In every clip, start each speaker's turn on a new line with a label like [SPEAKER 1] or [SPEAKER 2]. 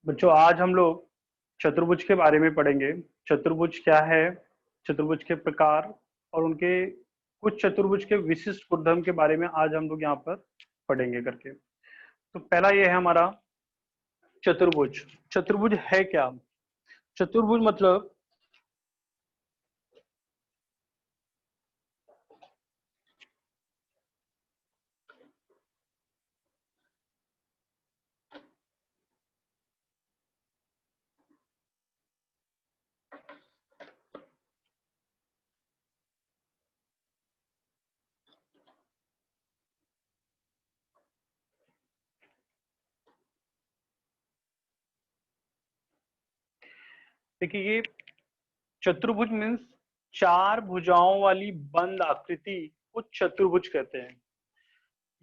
[SPEAKER 1] बच्चों आज हम लोग चतुर्भुज के बारे में पढ़ेंगे। चतुर्भुज क्या है, चतुर्भुज के प्रकार और उनके कुछ चतुर्भुज के विशिष्ट गुणधर्म के बारे में आज हम लोग यहाँ पर पढ़ेंगे करके। तो पहला ये है हमारा चतुर्भुज। चतुर्भुज है क्या? चतुर्भुज मतलब देखिए, ये चतुर्भुज मीन्स चार भुजाओं वाली बंद आकृति को चतुर्भुज कहते हैं।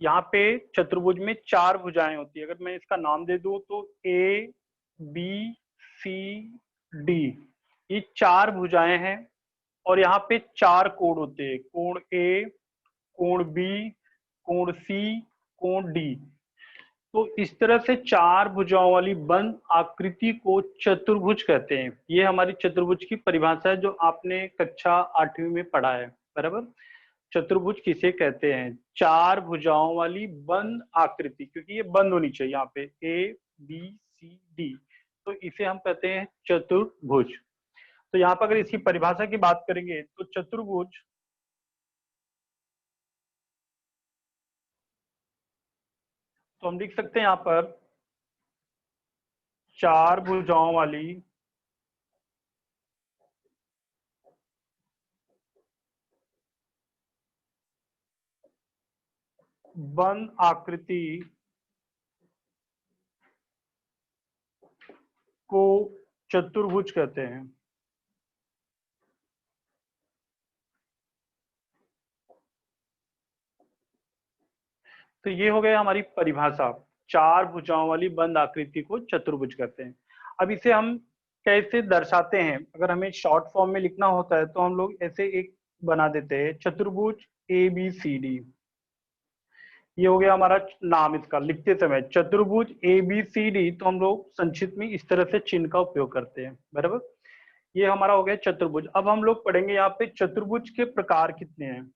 [SPEAKER 1] यहाँ पे चतुर्भुज में चार भुजाएं होती है। अगर मैं इसका नाम दे दूं तो ए बी सी डी, ये चार भुजाएं हैं और यहाँ पे चार कोण होते हैं, कोण ए, कोण बी, कोण सी, कोण डी। तो इस तरह से चार भुजाओं वाली बंद आकृति को चतुर्भुज कहते हैं। ये हमारी चतुर्भुज की परिभाषा है जो आपने कक्षा 8वीं में पढ़ा है, बराबर। चतुर्भुज किसे कहते हैं? चार भुजाओं वाली बंद आकृति, क्योंकि ये बंद होनी चाहिए यहाँ पे ए बी सी डी, तो इसे हम कहते हैं चतुर्भुज। तो यहाँ पर अगर इसकी परिभाषा की बात करेंगे तो चतुर्भुज तो हम लिख सकते हैं यहाँ पर चार भुजाओं वाली बंद आकृति को चतुर्भुज कहते हैं। तो ये हो गया हमारी परिभाषा, चार भुजाओं वाली बंद आकृति को चतुर्भुज कहते हैं। अब इसे हम कैसे दर्शाते हैं? अगर हमें शॉर्ट फॉर्म में लिखना होता है तो हम लोग ऐसे एक बना देते हैं, चतुर्भुज ए बी सी डी। ये हो गया हमारा नाम इसका लिखते समय, चतुर्भुज ए बी सी डी। तो हम लोग संक्षिप्त में इस तरह से चिन्ह का उपयोग करते हैं, बराबर। ये हमारा हो गया चतुर्भुज। अब हम लोग पढ़ेंगे यहाँ पे चतुर्भुज के प्रकार कितने हैं।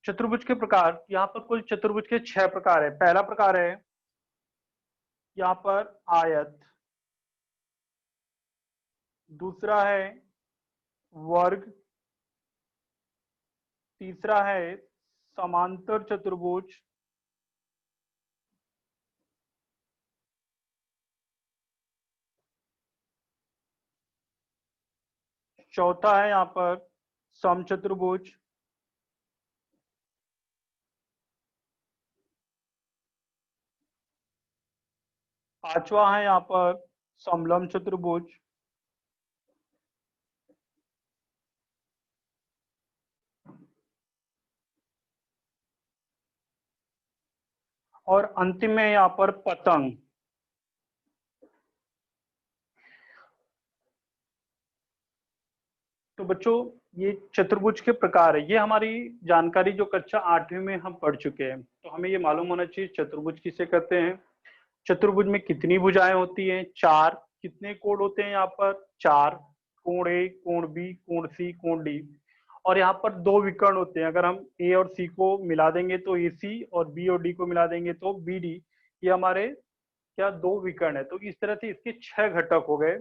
[SPEAKER 1] चतुर्भुज के प्रकार, यहाँ पर कुल चतुर्भुज के 6 प्रकार है। पहला प्रकार है यहाँ पर आयत, दूसरा है वर्ग, तीसरा है समांतर चतुर्भुज, चौथा है यहाँ पर समचतुर्भुज, पांचवा है यहाँ पर समलंब चतुर्भुज, और अंतिम में यहाँ पर पतंग। तो बच्चों ये चतुर्भुज के प्रकार है। ये हमारी जानकारी जो कक्षा 8वीं में हम पढ़ चुके हैं। तो हमें ये मालूम होना चाहिए चतुर्भुज किसे कहते हैं, चतुर्भुज में कितनी भुजाएं होती हैं, चार। कितने कोण होते हैं यहाँ पर? चार। कोण ए, कोण बी, कोण सी, कोण डी। और यहाँ पर दो विकर्ण होते हैं। अगर हम ए और सी को मिला देंगे तो ए सी, और बी और डी को मिला देंगे तो बी डी। ये हमारे क्या दो विकर्ण है। तो इस तरह से इसके 6 घटक हो गए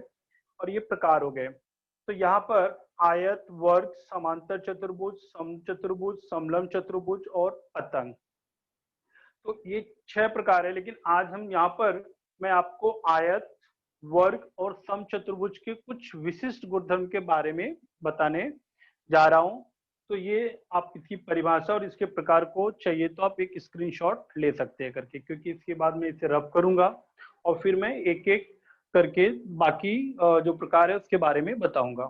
[SPEAKER 1] और ये प्रकार हो गए। तो यहाँ पर आयत, वर्ग, समांतर चतुर्भुज, समचतुर्भुज, समलंब चतुर्भुज और पतंग। तो ये 6 प्रकार है। लेकिन आज हम यहाँ पर मैं आपको आयत, वर्ग और समचतुर्भुज के कुछ विशिष्ट गुणधर्म के बारे में बताने जा रहा हूँ। तो ये आप इसकी परिभाषा और इसके प्रकार को चाहिए तो आप एक स्क्रीनशॉट ले सकते हैं करके, क्योंकि इसके बाद मैं इसे रब करूंगा और फिर मैं एक एक करके बाकी जो प्रकार है उसके बारे में बताऊंगा।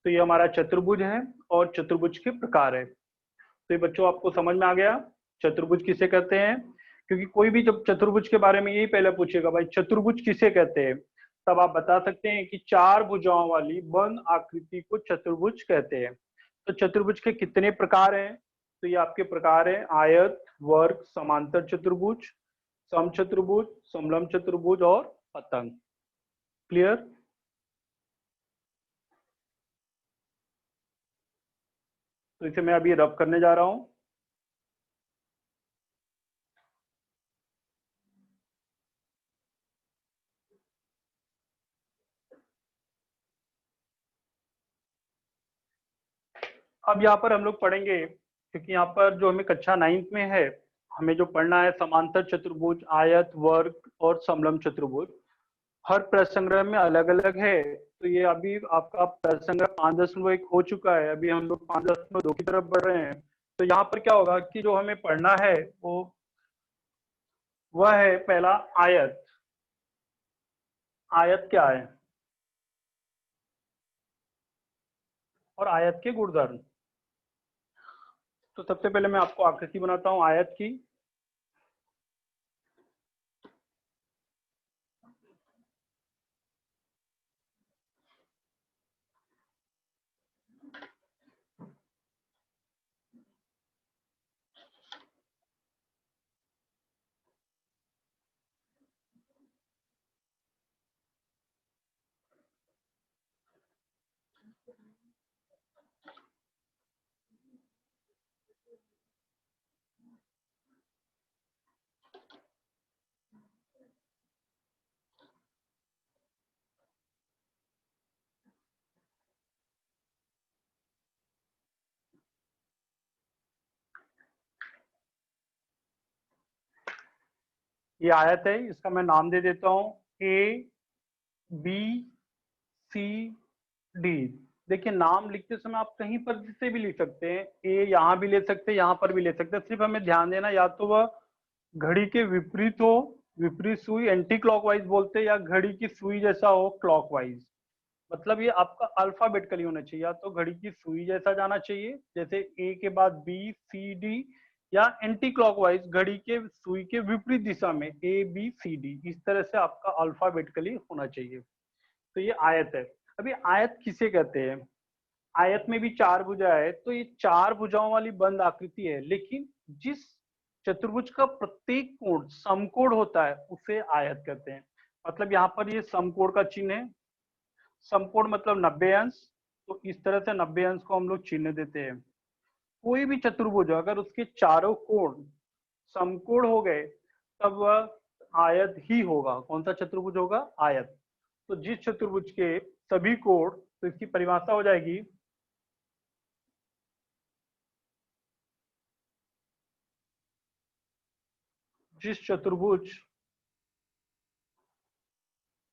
[SPEAKER 1] तो ये हमारा चतुर्भुज है और चतुर्भुज के प्रकार है। तो ये बच्चों आपको समझ में आ गया चतुर्भुज किसे कहते हैं, क्योंकि कोई भी जब चतुर्भुज के बारे में यही पहले पूछेगा भाई चतुर्भुज किसे कहते हैं, तब आप बता सकते हैं कि चार भुजाओं वाली बंद आकृति को चतुर्भुज कहते हैं। तो चतुर्भुज के कितने प्रकार हैं? तो ये आपके प्रकार हैं आयत, वर्ग, समांतर चतुर्भुज, समचतुर्भुज, समलंब चतुर्भुज और पतंग। क्लियर? तो इसे मैं अभी रब करने जा रहा हूं। अब यहाँ पर हम लोग पढ़ेंगे, क्योंकि यहाँ पर जो हमें कक्षा 9th में है, हमें जो पढ़ना है समांतर चतुर्भुज, आयत, वर्ग और समलंब चतुर्भुज। हर प्रसंग्रह में अलग अलग है। तो ये अभी आपका प्रसंग्रह 5.1 हो चुका है, अभी हम लोग 5.2 की तरफ बढ़ रहे हैं। तो यहाँ पर क्या होगा कि जो हमें पढ़ना है वह है पहला आयत। आयत क्या है और आयत के गुणधर्म। तो सबसे पहले मैं आपको आकृति बनाता हूँ आयत की। ये आयत है, इसका मैं नाम दे देता हूँ ABCD। देखिए नाम लिखते समय आप कहीं पर से भी लिख सकते हैं, ए यहाँ भी ले सकते हैं, यहाँ पर भी ले सकते हैं। सिर्फ हमें ध्यान देना या तो वह घड़ी के विपरीत हो, विपरीत सुई एंटी क्लॉकवाइज बोलते हैं, या घड़ी की सुई जैसा हो क्लॉकवाइज। मतलब ये आपका अल्फाबेटिकली होना चाहिए, या तो घड़ी की सुई जैसा जाना चाहिए जैसे ए के बाद BCD, या एंटी क्लॉकवाइज घड़ी के सुई के विपरीत दिशा में ABCD, इस तरह से आपका अल्फाबेटिकली होना चाहिए। तो ये आयत है। अभी आयत किसे कहते हैं? आयत में भी चार भुजा है, तो ये चार भुजाओं वाली बंद आकृति है, लेकिन जिस चतुर्भुज का प्रत्येक कोण समकोण होता है उसे आयत कहते हैं। मतलब यहाँ पर ये समकोण का चिन्ह है, समकोण मतलब 90 अंश। तो इस तरह से 90 अंश को हम लोग चिन्ह देते हैं। कोई भी चतुर्भुज अगर उसके चारों कोण समकोण हो गए तब वह आयत ही होगा। कौन सा चतुर्भुज होगा? आयत। तो जिस चतुर्भुज के सभी कोण, तो इसकी परिभाषा हो जाएगी जिस चतुर्भुज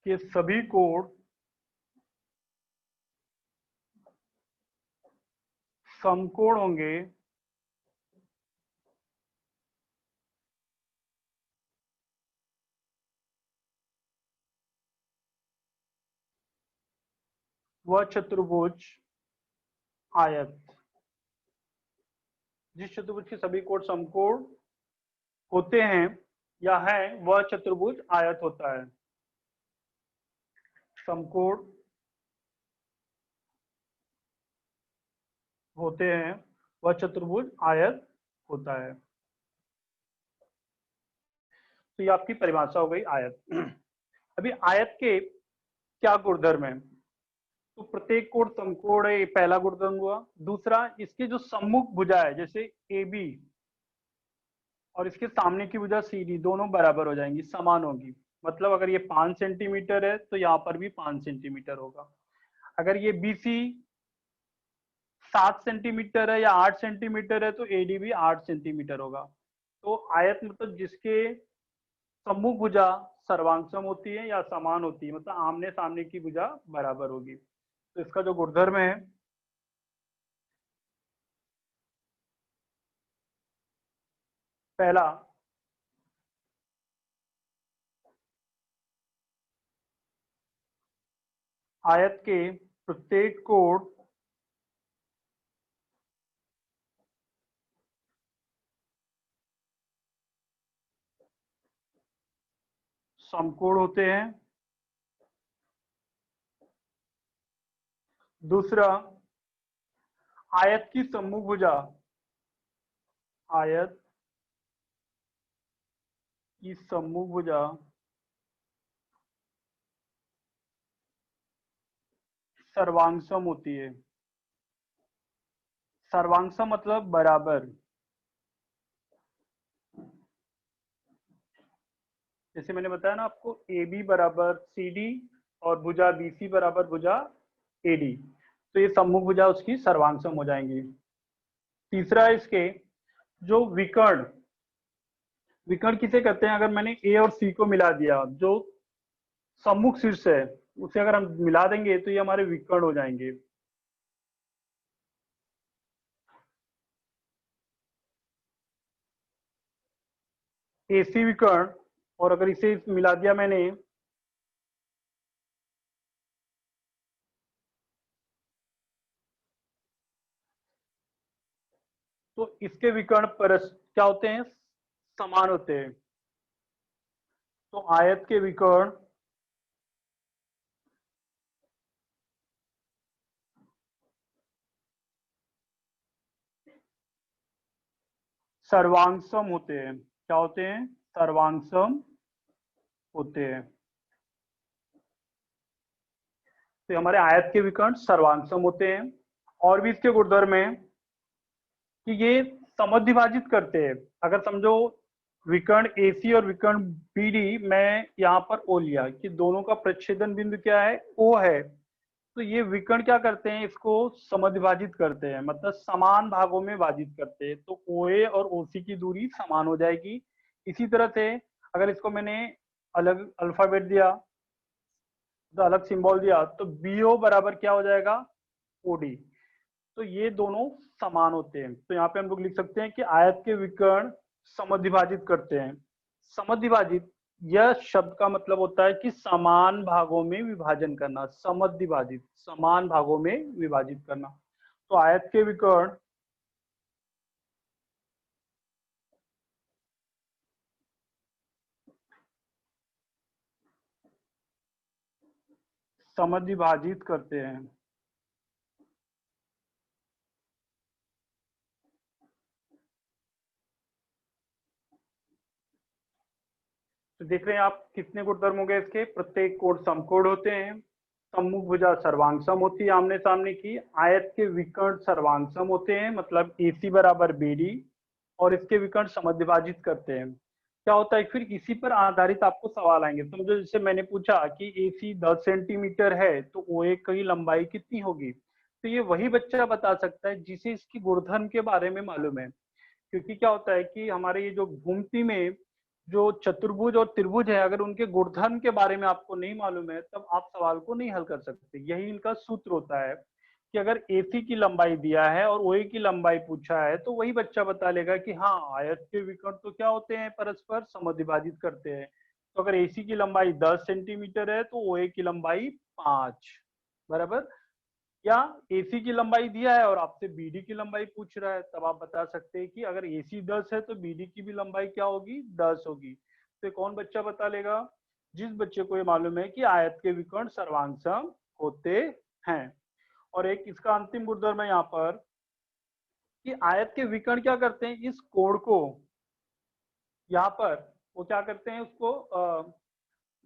[SPEAKER 1] के सभी कोण समकोण होंगे वह चतुर्भुज आयत। जिस चतुर्भुज के सभी कोण समकोण होते हैं या है वह चतुर्भुज आयत होता है। समकोण होते हैं वह चतुर्भुज आयत होता है। तो ये आपकी परिभाषा हो गई आयत। अभी आयत के क्या गुणधर्म है? तो प्रत्येक कोण समकोण है, ये पहला गुणधर्म हुआ। दूसरा, इसके जो सम्मुख भुजा है जैसे AB और इसके सामने की भुजा CD, दोनों बराबर हो जाएंगी, समान होगी। मतलब अगर ये 5 सेंटीमीटर है तो यहाँ पर भी 5 सेंटीमीटर होगा। अगर ये BC 7 सेंटीमीटर है या 8 सेंटीमीटर है तो AD भी 8 सेंटीमीटर होगा। तो आयत मतलब जिसके सम्मुख भुजा सर्वांगसम होती है या समान होती है, मतलब आमने सामने की भुजा बराबर होगी। तो इसका जो गुणधर्म है, पहला, आयत के प्रत्येक कोण समकोण होते हैं। दूसरा, आयत की सम्मुखभुजा, आयत की सम्मुखभुजा सर्वांगसम होती है। सर्वांगसम मतलब बराबर। जैसे मैंने बताया ना आपको, ए बी बराबर सी डी और भुजा बी सी बराबर भुजा ए डी, तो ये सम्मुख भुजा उसकी सर्वांगसम हो जाएंगी। तीसरा, इसके जो विकर्ण, विकर्ण किसे कहते हैं? अगर मैंने ए और सी को मिला दिया, जो सम्मुख शीर्ष है उसे अगर हम मिला देंगे तो ये हमारे विकर्ण हो जाएंगे। एसी विकर्ण, और अगर इसे मिला दिया मैंने, तो इसके विकर्ण परस क्या होते हैं? समान होते हैं। तो आयत के विकर्ण सर्वांगसम होते हैं। क्या होते हैं? सर्वांगसम होते हैं। तो हमारे आयत के विकर्ण सर्वांगसम होते हैं। और भी इसके गुणधर्म है कि ये समद्विभाजित करते हैं। अगर समझो विकर्ण एसी और विकर्ण बीडी, मैं यहाँ पर ओ लिया कि दोनों का प्रच्छेदन बिंदु क्या है? ओ है, तो ये विकर्ण क्या करते हैं? इसको समद्विभाजित करते हैं, मतलब समान भागों में विभाजित करते हैं। तो ओए और ओसी की दूरी समान हो जाएगी। इसी तरह से अगर इसको मैंने अलग अल्फाबेट दिया, तो अलग सिंबल दिया, तो बीओ बराबर क्या हो जाएगा? ओडी। तो ये दोनों समान होते हैं। तो यहाँ पे हम लोग लिख सकते हैं कि आयत के विकर्ण समद्विभाजित करते हैं। समद्विभाजित, यह शब्द का मतलब होता है कि समान भागों में विभाजन करना। समद्विभाजित, समान भागों में विभाजित करना। तो आयत के विकर्ण समद्विभाजित करते हैं। तो देख रहे हैं आप कितने गुणधर्म हो गए इसके? प्रत्येक कोण समकोण होते हैं, सम्मुख भुजा सर्वांगसम होती है आमने सामने की, आयत के विकर्ण सर्वांगसम होते हैं मतलब एसी बराबर बीडी, और इसके विकर्ण समद्विभाजित करते हैं। क्या होता है फिर? इसी पर आधारित आपको सवाल आएंगे। समझो जैसे मैंने पूछा कि एसी 10 सेंटीमीटर है तो ओए की लंबाई कितनी होगी, तो ये वही बच्चा बता सकता है जिसे इसकी गुणधर्म के बारे में मालूम है। क्योंकि क्या होता है कि हमारे ये जो भूमिति में जो चतुर्भुज और त्रिभुज है, अगर उनके गुणधर्म के बारे में आपको नहीं मालूम है तब आप सवाल को नहीं हल कर सकते। यही इनका सूत्र होता है कि अगर एसी की लंबाई दिया है और ओए की लंबाई पूछा है तो वही बच्चा बता लेगा कि हाँ, आयत के विकर्ण तो क्या होते हैं? परस्पर समद्विभाजित करते हैं। तो अगर एसी की लंबाई 10 सेंटीमीटर है तो ओए की लंबाई 5 बराबर। या एसी की लंबाई दिया है और आपसे बीडी की लंबाई पूछ रहा है, तब आप बता सकते हैं कि अगर एसी 10 है तो बीडी की भी लंबाई क्या होगी? 10 होगी। तो कौन बच्चा बता लेगा? जिस बच्चे को ये मालूम है कि आयत के विकर्ण सर्वांगसम होते हैं। और एक इसका अंतिम गुणधर्म है यहाँ पर कि आयत के विकर्ण क्या करते हैं? इस कोण को यहाँ पर वो क्या करते हैं? उसको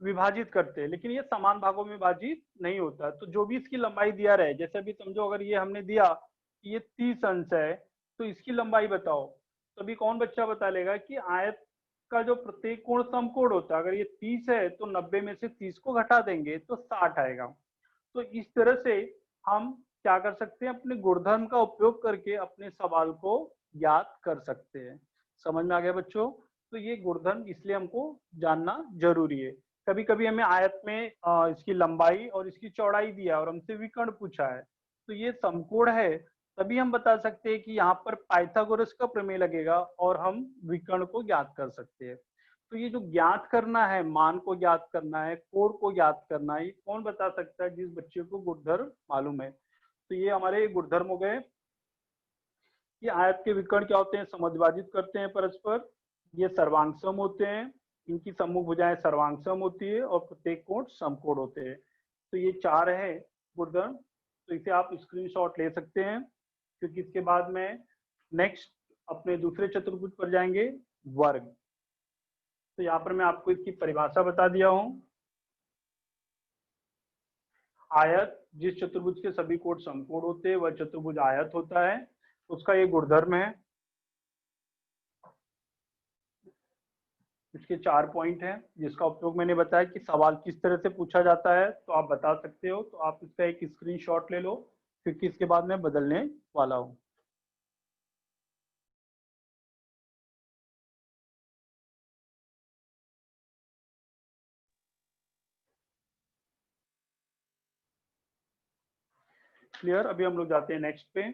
[SPEAKER 1] विभाजित करते हैं, लेकिन ये समान भागों में विभाजित नहीं होता। तो जो भी इसकी लंबाई दिया रहे, जैसे अभी समझो अगर ये हमने दिया कि ये 30 अंश है तो इसकी लंबाई बताओ, तो अभी कौन बच्चा बता लेगा कि आयत का जो प्रत्येक कोण समकोण होता है, अगर ये 30 है तो 90 में से 30 को घटा देंगे तो 60 आएगा। तो इस तरह से हम क्या कर सकते हैं? अपने गुणधर्म का उपयोग करके अपने सवाल को ज्ञात कर सकते हैं। समझ में आ गया बच्चों? तो ये गुणधर्म इसलिए हमको जानना जरूरी है। कभी कभी हमें आयत में इसकी लंबाई और इसकी चौड़ाई दिया और हमसे विकर्ण पूछा है, तो ये समकोण है, तभी हम बता सकते हैं कि यहाँ पर पाइथागोरस का प्रमेय लगेगा और हम विकर्ण को ज्ञात कर सकते हैं। तो ये जो ज्ञात करना है, मान को ज्ञात करना है, कोण को ज्ञात करना है, ये कौन बता सकता है? जिस बच्चे को गुणधर्म मालूम है। तो ये हमारे गुणधर्म हो गए कि आयत के विकर्ण क्या होते हैं? समद्विभाजित करते हैं परस्पर, ये सर्वांगसम होते हैं, इनकी सम्मुख भुजाएं सर्वांगसम होती है और प्रत्येक कोण समकोण होते हैं। तो ये 4 है गुणधर्म, तो इसे आप स्क्रीनशॉट ले सकते हैं, क्योंकि इसके बाद में नेक्स्ट अपने दूसरे चतुर्भुज पर जाएंगे, वर्ग। तो यहाँ पर मैं आपको इसकी परिभाषा बता दिया हूँ। आयत, जिस चतुर्भुज के सभी कोण समकोण होते हैं वह चतुर्भुज आयत होता है, उसका ये गुणधर्म है। इसके 4 पॉइंट हैं, जिसका उपयोग मैंने बताया कि सवाल किस तरह से पूछा जाता है तो आप बता सकते हो। तो आप इसका एक स्क्रीनशॉट ले लो, क्योंकि इसके बाद मैं बदलने वाला हूँ। क्लियर? अभी हम लोग जाते हैं नेक्स्ट पे।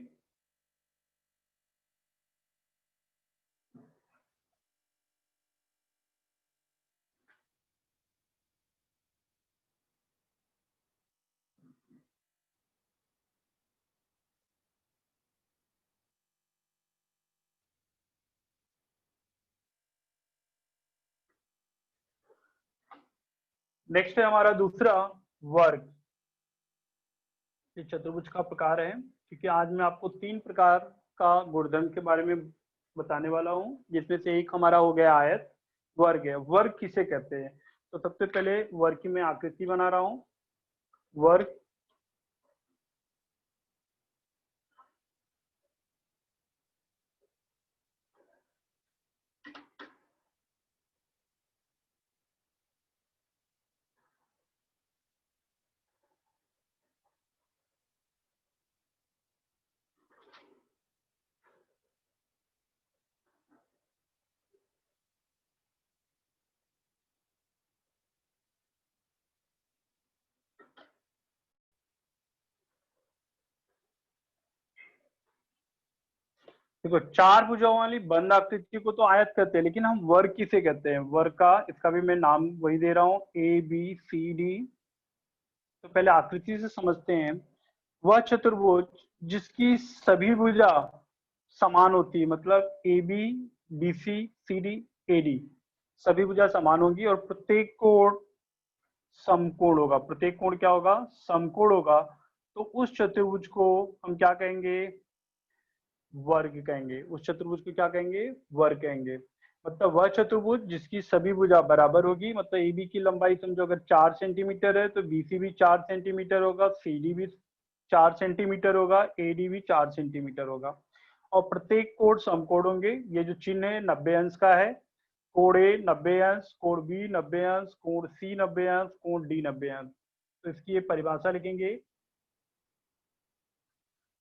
[SPEAKER 1] नेक्स्ट है हमारा दूसरा, वर्ग। ये चतुर्भुज का प्रकार है, क्योंकि आज मैं आपको 3 प्रकार का गुणधर्म के बारे में बताने वाला हूँ, जिसमें से एक हमारा हो गया आयत। वर्ग है, वर्ग किसे कहते हैं? तो सबसे पहले वर्ग की मैं आकृति बना रहा हूँ। वर्ग देखो, 4 भुजाओं वाली बंद आकृति को तो आयत कहते हैं, लेकिन हम वर्ग किसे कहते हैं? वर्ग का, इसका भी मैं नाम वही दे रहा हूँ, ABCD। तो पहले आकृति से समझते हैं। वह चतुर्भुज जिसकी सभी भुजा समान होती है, मतलब AB, BC, CD, AD सभी भुजा समान होगी और प्रत्येक कोण समकोण होगा। प्रत्येक कोण क्या होगा? समकोण होगा। तो उस चतुर्भुज को हम क्या कहेंगे? वर्ग कहेंगे। उस चतुर्भुज को क्या कहेंगे? वर्ग कहेंगे। मतलब वह चतुर्भुज जिसकी सभी भुजा बराबर होगी, मतलब AB की लंबाई समझो अगर 4 सेंटीमीटर है तो BC भी 4 सेंटीमीटर होगा, CD भी 4 सेंटीमीटर होगा, AD भी 4 सेंटीमीटर होगा। और प्रत्येक कोण समकोण होंगे। ये जो चिन्ह है 90 अंश का है। कोण A 90 अंश, कोण B 90 अंश, कोण C 90 अंश, कोण D 90 अंश। तो इसकी ये परिभाषा लिखेंगे।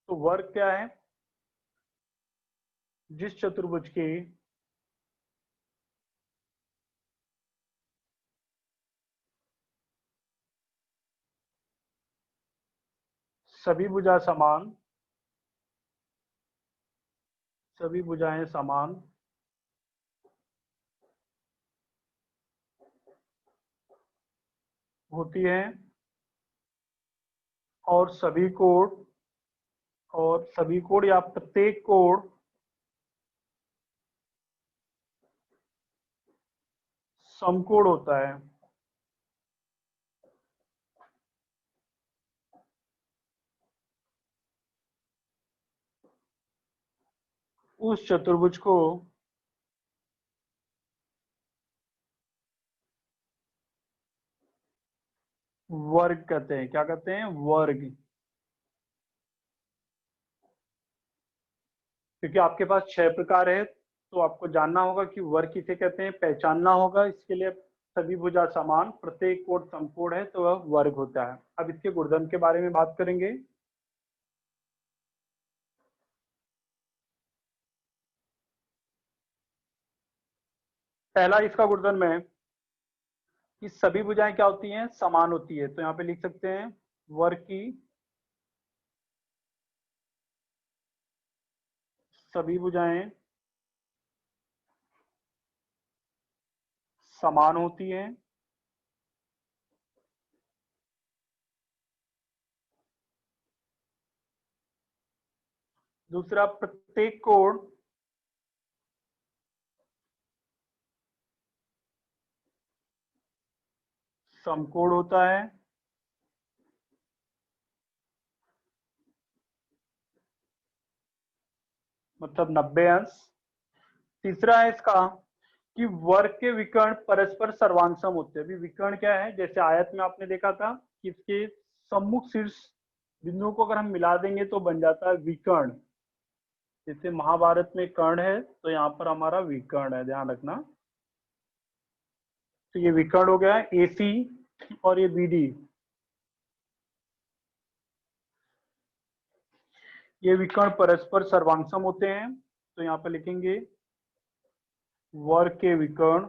[SPEAKER 1] तो वर्ग क्या है? जिस चतुर्भुज के सभी भुजा समान, सभी भुजाएं समान होती हैं और सभी कोण या प्रत्येक कोण समकोण होता है। उस चतुर्भुज को वर्ग कहते हैं। क्या कहते हैं? वर्ग। क्योंकि आपके पास 6 प्रकार है, तो आपको जानना होगा कि वर्ग किसे कहते हैं, पहचानना होगा। इसके लिए सभी भुजा समान, प्रत्येक कोण समकोण है, तो वह वर्ग होता है। अब इसके गुणधर्म के बारे में बात करेंगे। पहला इसका गुणधर्म है कि सभी भुजाएं क्या होती हैं? समान होती है। तो यहाँ पे लिख सकते हैं, वर्ग की सभी भुजाएं समान होती हैं। दूसरा, प्रत्येक कोण समकोण होता है। मतलब 90 अंश। तीसरा है इसका कि वर्ग के विकर्ण परस्पर सर्वांसम होते हैं। अभी विकर्ण क्या है, जैसे आयत में आपने देखा था कि इसके सम्मुख शीर्ष बिंदुओं को अगर हम मिला देंगे तो बन जाता है विकर्ण। जैसे महाभारत में कर्ण है तो यहाँ पर हमारा विकर्ण है, ध्यान रखना। तो ये विकर्ण हो गया AC और ये BD। ये विकर्ण परस्पर सर्वांसम होते हैं। तो यहाँ पर लिखेंगे वर्ग के विकर्ण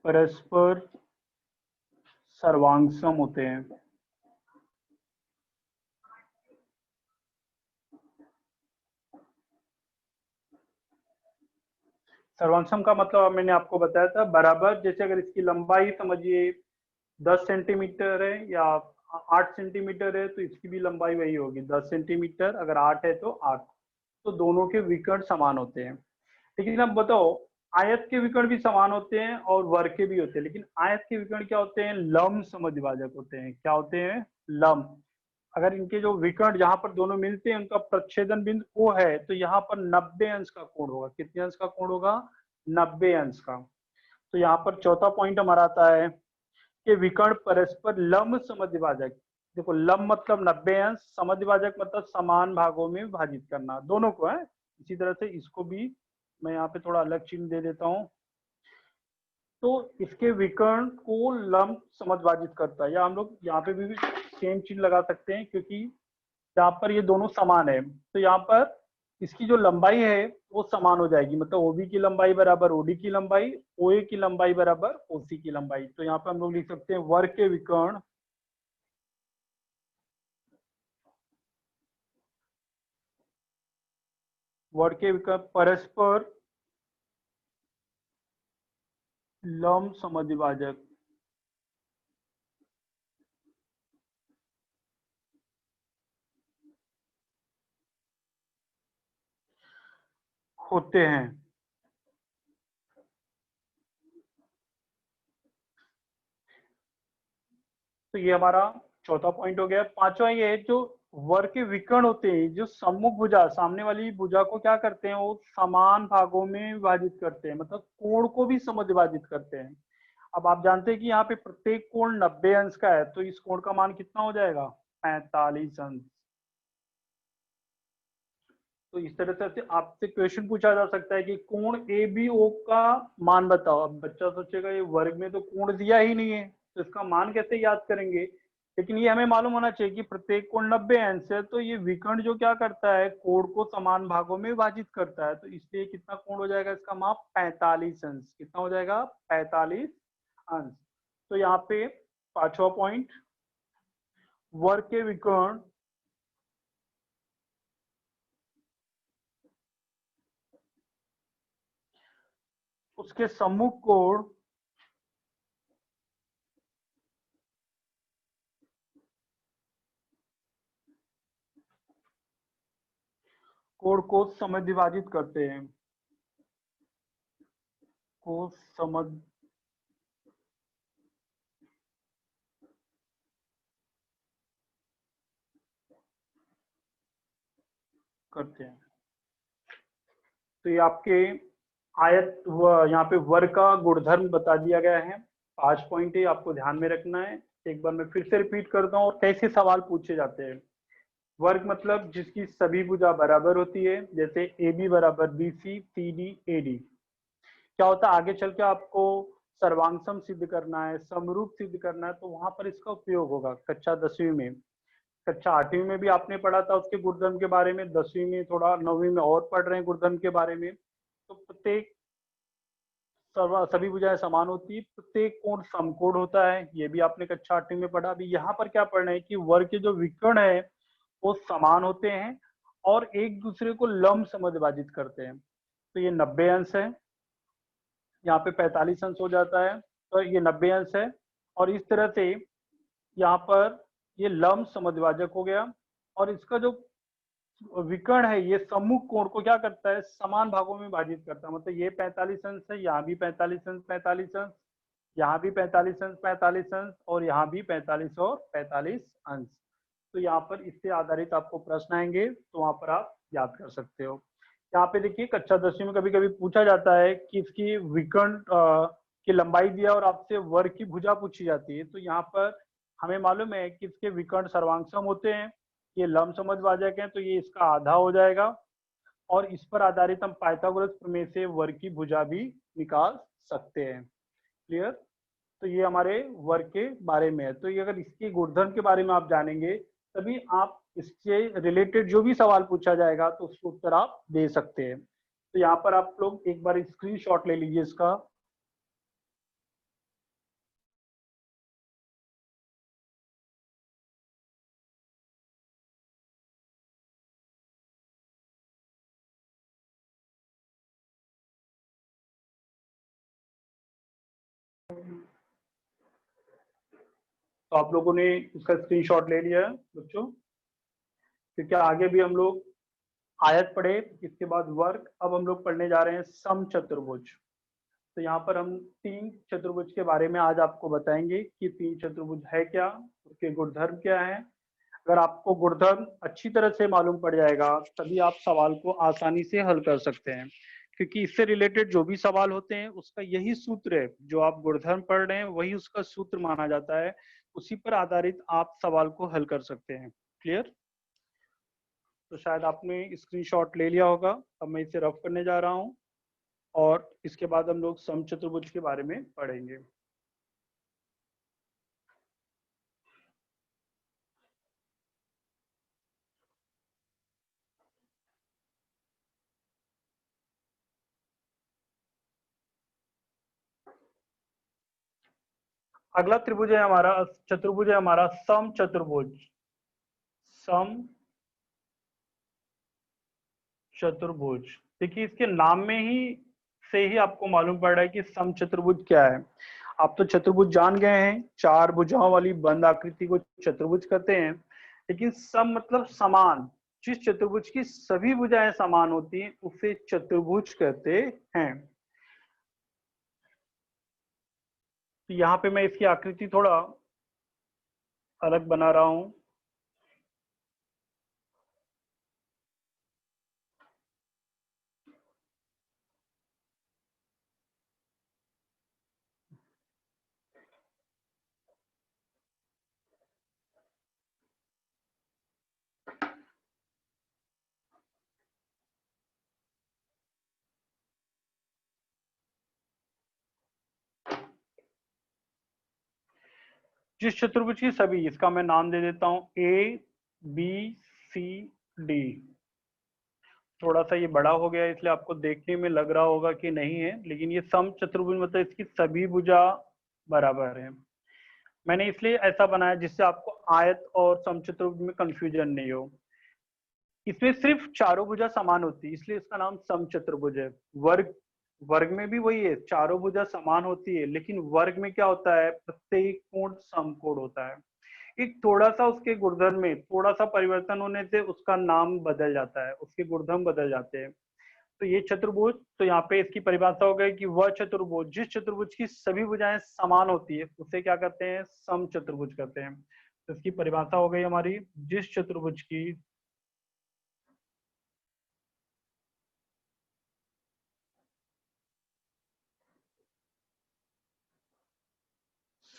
[SPEAKER 1] परस्पर सर्वांसम होते हैं। सर्वांसम का मतलब मैंने आपको बताया था बराबर। जैसे अगर इसकी लंबाई समझिए 10 सेंटीमीटर है या 8 सेंटीमीटर है तो इसकी भी लंबाई वही होगी 10 सेंटीमीटर। अगर 8 है तो 8। तो दोनों के विकर्ण समान होते हैं। लेकिन अब बताओ, आयत के विकर्ण भी समान होते हैं और वर्ग के भी होते हैं, लेकिन आयत के विकर्ण क्या होते हैं, लंब समद्विभाजक होते हैं। क्या होते हैं, लंब। अगर इनके जो विकर्ण जहां पर दोनों मिलते हैं उनका प्रच्छेदन बिंदु O है तो यहाँ पर 90 अंश का कोण होगा। कितने अंश का कोण होगा, 90 अंश का। तो यहाँ पर चौथा पॉइंट हमारा आता है कि विकर्ण परस्पर लंब समद्विभाजक। देखो, लंब मतलब 90 अंश, समद्विभाजक मतलब समान भागों में विभाजित करना, दोनों को है। इसी तरह से इसको भी मैं यहाँ पे थोड़ा अलग चिन्ह दे देता हूँ। तो इसके विकर्ण को लंब समद्विभाजित करता है, या हम लोग यहाँ पे भी सेम चिन्ह लगा सकते हैं क्योंकि यहाँ पर ये दोनों समान है। तो यहाँ पर इसकी जो लंबाई है वो समान हो जाएगी। मतलब OB की लंबाई बराबर OD की लंबाई, OA की लंबाई बराबर OC की लंबाई। तो यहाँ पर हम लोग लिख सकते हैं वर्ग के विकर्ण परस्पर लंब समद्विभाजक होते हैं। तो ये हमारा चौथा पॉइंट हो गया। पांचवा ये है, जो वर्ग के विकर्ण होते हैं, जो सम्मुख भुजा, सामने वाली भुजा को क्या करते हैं, वो समान भागों में विभाजित करते हैं, मतलब कोण को भी समद्विभाजित करते हैं। अब आप जानते हैं कि यहाँ पे प्रत्येक कोण 90 अंश का है, तो इस कोण का मान कितना हो जाएगा, 45 अंश। तो इस तरह से आपसे क्वेश्चन पूछा जा सकता है कि कोण ABO का मान बताओ। अब बच्चा सोचेगा ये वर्ग में तो कोण दिया ही नहीं है तो इसका मान कैसे याद करेंगे। लेकिन ये हमें मालूम होना चाहिए कि प्रत्येक कोण 90 अंश है, तो ये विकर्ण जो क्या करता है, कोण को समान भागों में विभाजित करता है। तो इसलिए कितना कोण हो जाएगा, इसका माप 45 अंश। कितना हो जाएगा, 45 अंश। तो यहाँ पे पांचवा पॉइंट, वर्ग के विकर्ण उसके सम्मुख कोण कोण को समद्विभाजित करते हैं, को समझ करते हैं। तो ये आपके आयत यहाँ पे वर्ग का गुणधर्म बता दिया गया है। 5 पॉइंट है, आपको ध्यान में रखना है। एक बार मैं फिर से रिपीट करता हूँ और कैसे सवाल पूछे जाते हैं। वर्ग मतलब जिसकी सभी भुजा बराबर होती है, जैसे AB बराबर BC, CD AD। क्या होता है, आगे चल के आपको सर्वांगसम सिद्ध करना है, समरूप सिद्ध करना है, तो वहां पर इसका उपयोग होगा। कक्षा 10वीं में, कक्षा 8वीं में भी आपने पढ़ा था उसके गुणधर्म के बारे में, 10वीं में थोड़ा, 9वीं में और पढ़ रहे हैं गुणधर्म के बारे में। तो प्रत्येक सभी भुजाएं समान होती है, प्रत्येक कोण समकोण होता है, ये भी आपने कक्षा 8वीं में पढ़ा। अभी यहाँ पर क्या पढ़ना है कि वर्ग के जो विकर्ण है वो समान होते हैं और एक दूसरे को लंब समद्विभाजित करते हैं। तो ये 90 अंश है, यहाँ पे 45 अंश हो जाता है, तो ये 90 अंश है। और इस तरह से यहाँ पर ये लंब समद्विभाजक हो गया। और इसका जो विकर्ण है ये सम्मुख कोण को क्या करता है, समान भागों में विभाजित करता है। मतलब ये 45 अंश है, यहाँ भी 45 अंश 45 अंश, यहाँ भी 45 अंश 45 अंश, और यहाँ भी 45 और 45 अंश। तो यहाँ पर इससे आधारित आपको प्रश्न आएंगे, तो वहां पर आप याद कर सकते हो। यहाँ पे देखिए कक्षा 10वीं में कभी कभी पूछा जाता है कि इसकी विकर्ण की लंबाई दिया और आपसे वर्ग की भुजा पूछी जाती है। तो यहाँ पर हमें मालूम है कि इसके विकर्ण सर्वांग सम होते हैं, ये लंबसमद्भाजक है, तो ये इसका आधा हो जाएगा। और इस पर आधारित हम पाइथागोरस प्रमेय से वर्ग की भुजा भी निकाल सकते हैं। क्लियर? तो ये हमारे वर्ग के बारे में है। तो ये अगर इसके गुणधर्म के बारे में आप जानेंगे तभी आप इससे रिलेटेड जो भी सवाल पूछा जाएगा तो उसका उत्तर आप दे सकते हैं। तो यहाँ पर आप लोग एक बार स्क्रीनशॉट ले लीजिए इसका। तो आप लोगों ने इसका स्क्रीनशॉट ले लिया है बच्चों, क्योंकि आगे भी हम लोग आयत पढ़े, इसके बाद वर्ग, अब हम लोग पढ़ने जा रहे हैं समचतुर्भुज। तो यहाँ पर हम तीन चतुर्भुज के बारे में आज आपको बताएंगे कि तीन चतुर्भुज है क्या, उसके गुणधर्म क्या है। अगर आपको गुणधर्म अच्छी तरह से मालूम पड़ जाएगा तभी आप सवाल को आसानी से हल कर सकते हैं, क्योंकि इससे रिलेटेड जो भी सवाल होते हैं उसका यही सूत्र है, जो आप गुणधर्म पढ़ रहे हैं वही उसका सूत्र माना जाता है, उसी पर आधारित आप सवाल को हल कर सकते हैं। क्लियर? तो शायद आपने स्क्रीनशॉट ले लिया होगा। अब मैं इसे रफ करने जा रहा हूँ और इसके बाद हम लोग समचतुर्भुज के बारे में पढ़ेंगे। अगला त्रिभुज है हमारा, चतुर्भुज है हमारा समचतुर्भुज। सम चतुर्भुज, देखिए इसके नाम में ही से ही आपको मालूम पड़ रहा है कि समचतुर्भुज क्या है। आप तो चतुर्भुज जान गए हैं, चार भुजाओं वाली बंद आकृति को चतुर्भुज कहते हैं। लेकिन सम मतलब समान, जिस चतुर्भुज की सभी भुजाएं समान होती हैं उसे चतुर्भुज कहते हैं। तो यहाँ पे मैं इसकी आकृति थोड़ा अलग बना रहा हूं। जिस चतुर्भुज की सभी, इसका मैं नाम दे देता हूं ए बी सी डी। थोड़ा सा ये बड़ा हो गया इसलिए आपको देखने में लग रहा होगा कि नहीं है, लेकिन ये सम चतुर्भुज मतलब इसकी सभी भुजा बराबर है। मैंने इसलिए ऐसा बनाया जिससे आपको आयत और समचतुर्भुज में कंफ्यूजन नहीं हो। इसमें सिर्फ चारों भुजा समान होती है इसलिए इसका नाम समचतुर्भुज है। वर्ग, वर्ग में भी वही है, चारों भुजा समान होती है, लेकिन वर्ग में क्या होता है, प्रत्येक कोण समकोण होता है। एक थोड़ा सा उसके गुणधर्म में थोड़ा सा परिवर्तन होने से उसका नाम बदल जाता है, उसके गुणधर्म बदल जाते हैं। तो ये चतुर्भुज, तो यहाँ पे इसकी परिभाषा हो गई कि वह चतुर्भुज जिस चतुर्भुज की सभी भुजाएं समान होती है उसे क्या कहते हैं, सम चतुर्भुज कहते हैं। तो इसकी परिभाषा हो गई हमारी, जिस चतुर्भुज की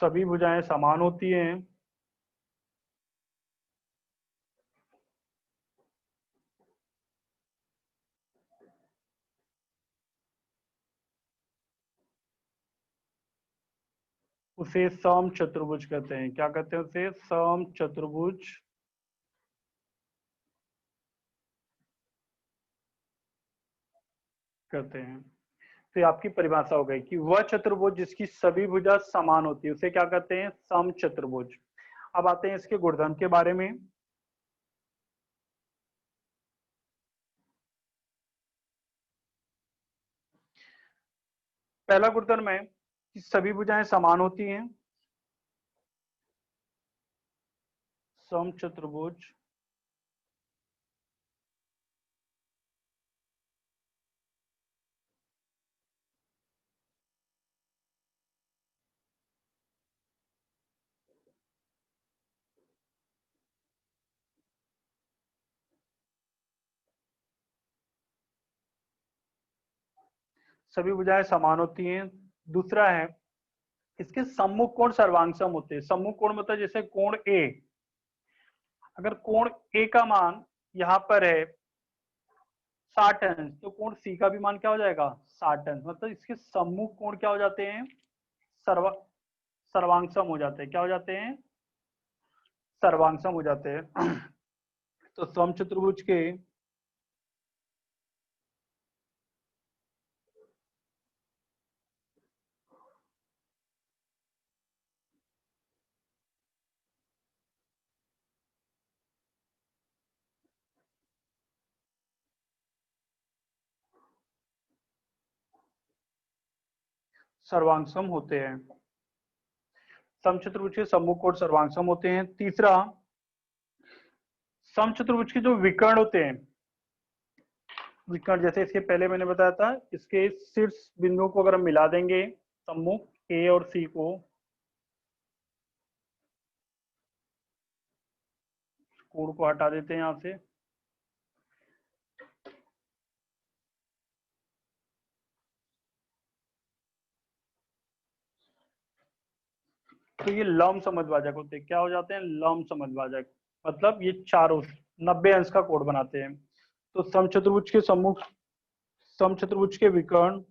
[SPEAKER 1] सभी भुजाएं समान होती हैं उसे सम चतुर्भुज कहते हैं। क्या कहते हैं उसे, सम चतुर्भुज कहते हैं। तो ये आपकी परिभाषा हो गई कि वह चतुर्भुज जिसकी सभी भुजा समान होती है उसे क्या कहते हैं, सम चतुर्भुज। अब आते हैं इसके गुणधर्म के बारे में। पहला गुणधर्म है कि सभी भुजाएं समान होती हैं। सम चतुर्भुज सभी भुजाएं समान होती हैं। दूसरा है इसके सम्मुख कोण सर्वांग सम होते हैं। सम्मुख कोण मतलब जैसे कोण ए, अगर कोण ए का मान यहाँ पर है 60 अंश, तो कोण सी का भी मान क्या हो जाएगा 60 अंश। मतलब इसके सम्मुख कोण क्या हो जाते हैं, सर्व सर्वांगसम हो जाते हैं। क्या हो जाते हैं, सर्वांगसम हो जाते हैं। तो समचतुर्भुज के सर्वांगसम होते हैं। समचतुर्भुज के सम्मुख कोण सर्वांगसम होते हैं। तीसरा, समचतुर्भुज के जो विकर्ण होते हैं, विकर्ण जैसे इसके पहले मैंने बताया था, इसके शीर्ष बिंदुओं को अगर हम मिला देंगे, सम्मुख ए और सी को, कोण को हटा देते हैं यहां से, तो ये लंब समद्वाजक होते हैं। क्या हो जाते हैं, लंब समद्वाजक। मतलब ये चारों 90 अंश का कोण बनाते हैं। तो समचतुर्भुज के सम्मुख, समचतुर्भुज के विकर्ण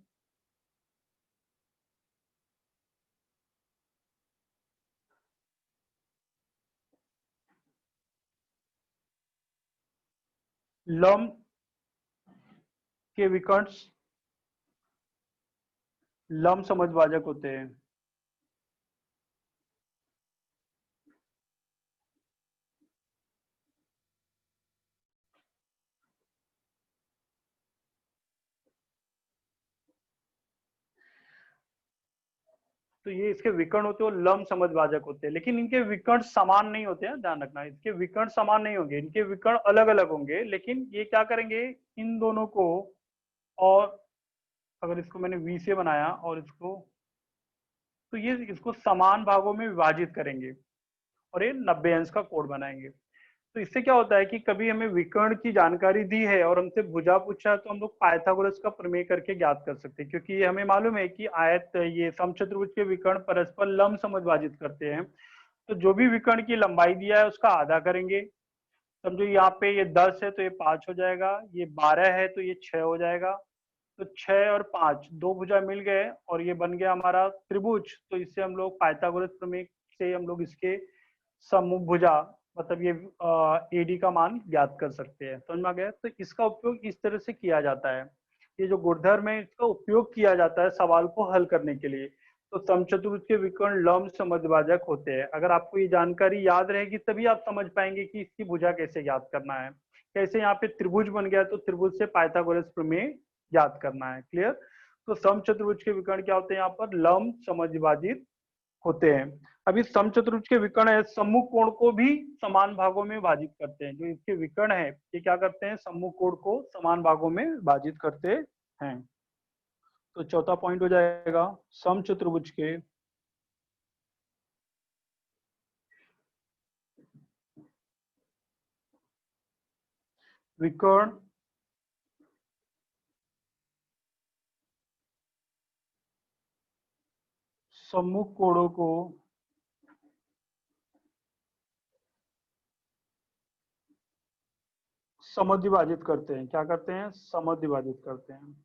[SPEAKER 1] लंब के विकर्ण लंब समद्वाजक होते हैं। तो ये इसके विकर्ण होते हैं, वो लंब समद्वाजक होते हैं, लेकिन इनके विकर्ण समान नहीं होते हैं। ध्यान रखना, इसके विकर्ण समान नहीं होंगे, इनके विकर्ण अलग अलग होंगे। लेकिन ये क्या करेंगे, इन दोनों को, और अगर इसको मैंने वी से बनाया और इसको, तो ये इसको समान भागों में विभाजित करेंगे और ये 90 अंश का कोण बनाएंगे। तो इससे क्या होता है कि कभी हमें विकर्ण की जानकारी दी है और हमसे भुजा पूछा है, तो हम लोग पाइथागोरस का प्रमेय करके ज्ञात कर सकते हैं, क्योंकि ये हमें मालूम है कि आयत, ये समचतुर्भुज के विकर्ण परस्पर लंब समद्वाजित करते हैं। तो जो भी विकर्ण की लंबाई दिया है उसका आधा करेंगे। समझो यहाँ पे ये 10 है तो ये 5 हो जाएगा, ये 12 है तो ये 6 हो जाएगा। तो 6 और 5 दो भुजा मिल गए और ये बन गया हमारा त्रिभुज। तो इससे हम लोग पाइथागोरस प्रमेय से हम लोग इसके सम्मुख भुजा, मतलब ये एडी का मान ज्ञात कर सकते हैं। समझ में आ गया। तो इसका उपयोग इस तरह से किया जाता है, ये जो गुणधर्म है इसका उपयोग किया जाता है सवाल को हल करने के लिए। तो समचतुर्भुज के विकर्ण लंब समद्वाजक होते हैं। अगर आपको ये जानकारी याद रहेगी तभी आप समझ पाएंगे कि इसकी भुजा कैसे ज्ञात करना है। कैसे यहाँ पे त्रिभुज बन गया, तो त्रिभुज से पाइथागोरस प्रमेय ज्ञात करना है। क्लियर। तो समचतुर्भुज के विकर्ण क्या होते हैं, यहाँ पर लंब समद्वाजित होते हैं। अभी समचतुर्भुज के विकर्ण है, सम्मुख कोण को भी समान भागों में विभाजित करते हैं। जो इसके विकर्ण है ये क्या करते हैं, सम्मुख कोण को समान भागों में विभाजित करते हैं। तो चौथा पॉइंट हो जाएगा, समचतुर्भुज के विकर्ण सम्मुख कोणों को समद्विभाजित करते हैं। क्या करते हैं, समद्विभाजित करते हैं।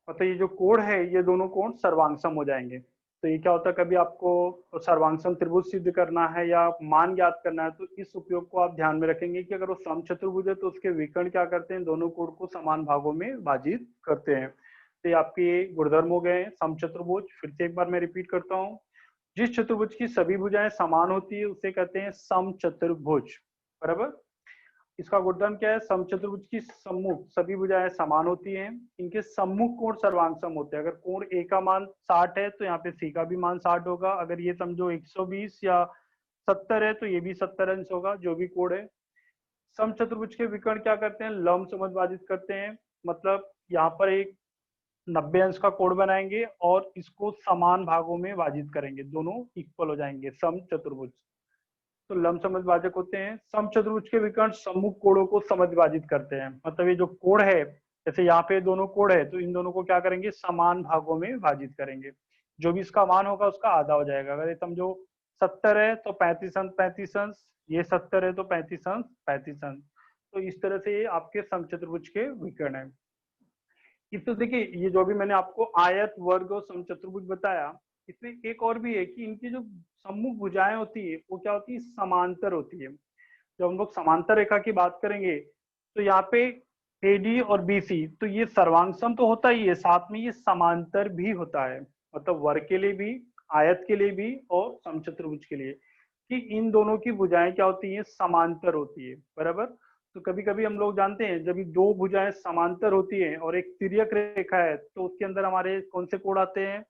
[SPEAKER 1] मतलब ये जो कोण है ये दोनों कोण सर्वांगसम हो जाएंगे। तो ये क्या होता है, कभी आपको सर्वांगसम त्रिभुज सिद्ध करना है या मान ज्ञात करना है, तो इस उपयोग को आप ध्यान में रखेंगे कि अगर वो समचतुर्भुज है तो उसके विकर्ण क्या करते हैं, दोनों कोण को समान भागों में विभाजित करते हैं। तो ये आपके गुणधर्म हो गए समचतुर्भुज। फिर से एक बार मैं रिपीट करता हूँ, जिस चतुर्भुज की सभी भुजाएं समान होती है उसे कहते हैं समचतुर्भुज। बराबर। इसका गुणधर्म क्या है, समचतुर्भुज की सम्मुख सभी भुजाएं समान होती हैं, इनके सम्मुख कोण सर्वांगसम होते हैं। अगर कोण ए का मान 60 है तो यहाँ पे सी का भी मान 60 होगा। अगर ये समझो 120 या 70 है तो ये भी 70 अंश होगा, जो भी कोण है। समचतुर्भुज के विकर्ण क्या करते हैं, लंब समद्वाजित करते हैं। मतलब यहाँ पर एक 90 अंश का कोण बनाएंगे और इसको समान भागों में विभाजित करेंगे, दोनों इक्वल हो जाएंगे, सम चतुर्भुज। तो लंब समद्विभाजक होते हैं। सम चतुर्भुज के विकर्ण सम्मुख कोणों को समद्विभाजित करते हैं। मतलब ये जो कोण है, जैसे यहाँ पे दोनों कोण है तो इन दोनों को क्या करेंगे, समान भागों में विभाजित करेंगे। जो भी इसका मान होगा उसका आधा हो जाएगा। अगर ये समझो 70 है तो 35 अंश 35 अंश, ये 70 है तो 35 अंश 35 अंश। तो इस तरह से ये आपके समचतुर्भुज के विकर्ण है। इस तो देखिए, ये जो भी मैंने आपको आयत, वर्ग और समचतुर्भुज बताया, इसमें एक और भी है कि इनकी जो सम्मुख भुजाएं होती है वो क्या होती है, समांतर होती है। जब हम लोग समांतर रेखा की बात करेंगे तो यहाँ पे एडी और बीसी, तो ये सर्वांगसम तो होता ही है, साथ में ये समांतर भी होता है। मतलब वर्ग के लिए भी, आयत के लिए भी और समचतुर्भुज के लिए, कि इन दोनों की भुजाएं क्या होती है, समांतर होती है, बराबर। तो कभी कभी हम लोग जानते हैं जब ये दो भुजाएं समांतर होती हैं और एक तिर्यक रेखा है तो उसके अंदर हमारे कौन से कोण आते हैं,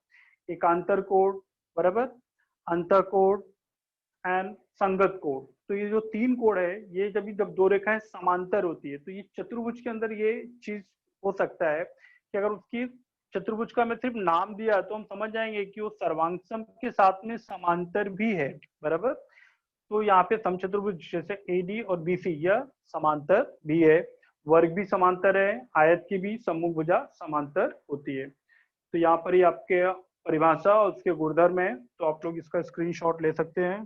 [SPEAKER 1] एकांतर कोण, बराबर, अंतःकोण एंड संगत कोण। तो ये जो तीन कोण है, ये जब दो रेखाएं समांतर होती है तो ये चतुर्भुज के अंदर ये चीज हो सकता है कि अगर उसकी चतुर्भुज का मैं सिर्फ नाम दिया तो हम समझ जाएंगे कि वो सर्वांगसम के साथ में समांतर भी है, बराबर। तो यहाँ पे समचतुर्भुज जैसे एडी और बीसी यह समांतर भी है, वर्ग भी समांतर है, आयत की भी सम्मुख भुजा समांतर होती है। तो यहाँ पर ही आपके परिभाषा और उसके गुणधर्म है, तो आप लोग इसका स्क्रीनशॉट ले सकते हैं।